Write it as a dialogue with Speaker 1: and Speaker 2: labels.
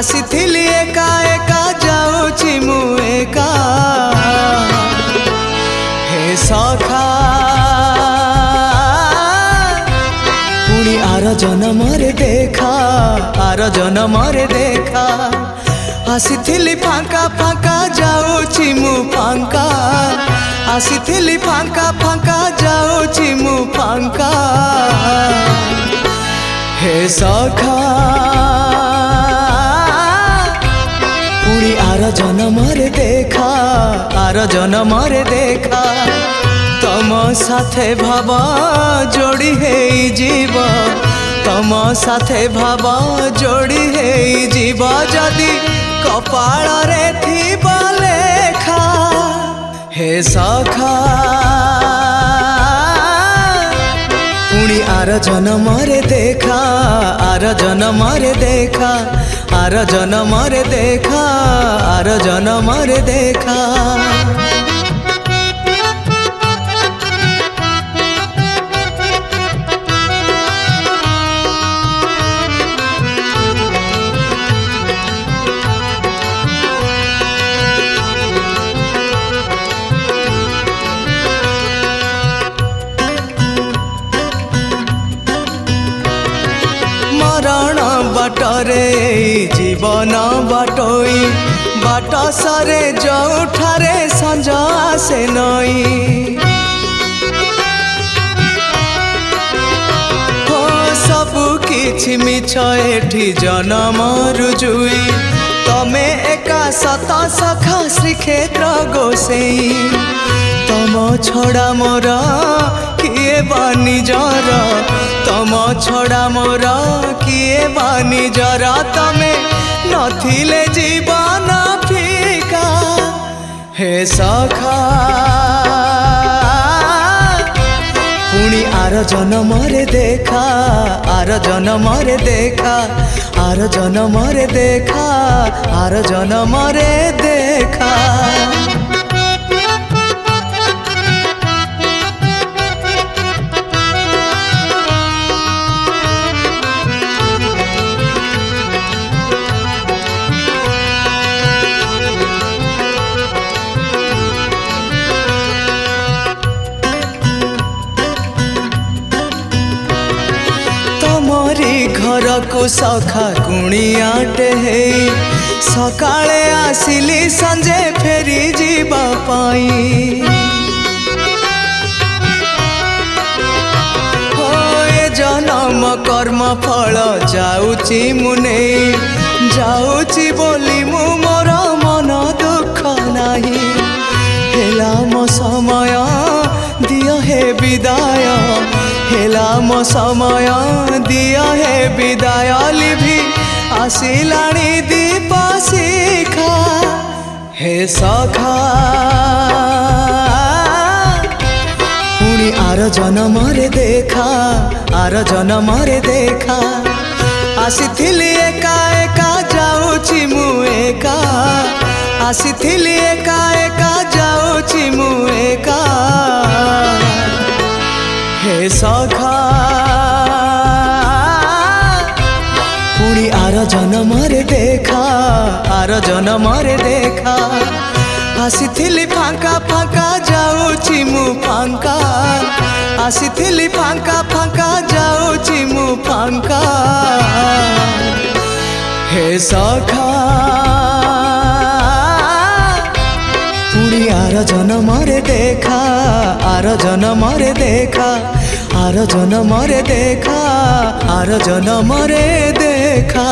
Speaker 1: आसीथिली एका एका जाऊची मु एका हे सखा पुणी आर जन्मरे देखा आर जन्मरे देखा आसीथिली फांका फांका जाऊची मु फांका आसीथिली फांका फांका जाऊची मु फांका हे सखा पुणी आर जन्मरे देखा आर जन्मरे देखा तम साथे भाव जोड़ी है जीव तम साथे भाव जोड़ी है जीव जदि कपाल रे थी लेखा हे सखा पुणी आर जन्मरे देखा आर जन्मरे देखा आर जन्मरे देखा आर जन्मरे देखा मरण बाटरे जीवन बाटोई बाट सरे जोठारे संज आसे नई हो सबु किछि मिछ एठी जन्म रुजुई तमे एका सत सखा श्रीक्षेत्र गोसेई तम छड़ा मोर किए बानी जर तम छड़ा मोर किए बानी जर तमे नथिले जीवन फीका हे सखा पुणी आर जन्मरे देखा आर जन्मरे देखा आर जन्मरे देखा आर जन्मरे देखा मोरी घर को सखा कुणियाटे हे सकाळे आसिली संजे फेरी जीवा पाई हो ए जन्म कर्म फल जाऊची मुने जाऊची बोली मु मोर मन दुख नाही हेला मो समय दिया हे विदाय हेला मो समय दिया हे विदाय लिभि आसिलाणी दीप शिखा हे सखा पुणी आर जन्मरे देखा आर जन्मरे देखा आसीथिली एका एका जाऊची मु एका आसीथिली एका एका जाऊची मु एका हे सखा पुणी आर जन्मरे देखा आर जन्मरे देखा आसीथिली फांका फांका जाऊची मु फांका आसीथिली फांका फांका जाऊची मु फांका हे सखा पुणी आर जन्मरे देखा आर जन्मरे देखा आर जन्मरे देखा आर जन्मरे देखा।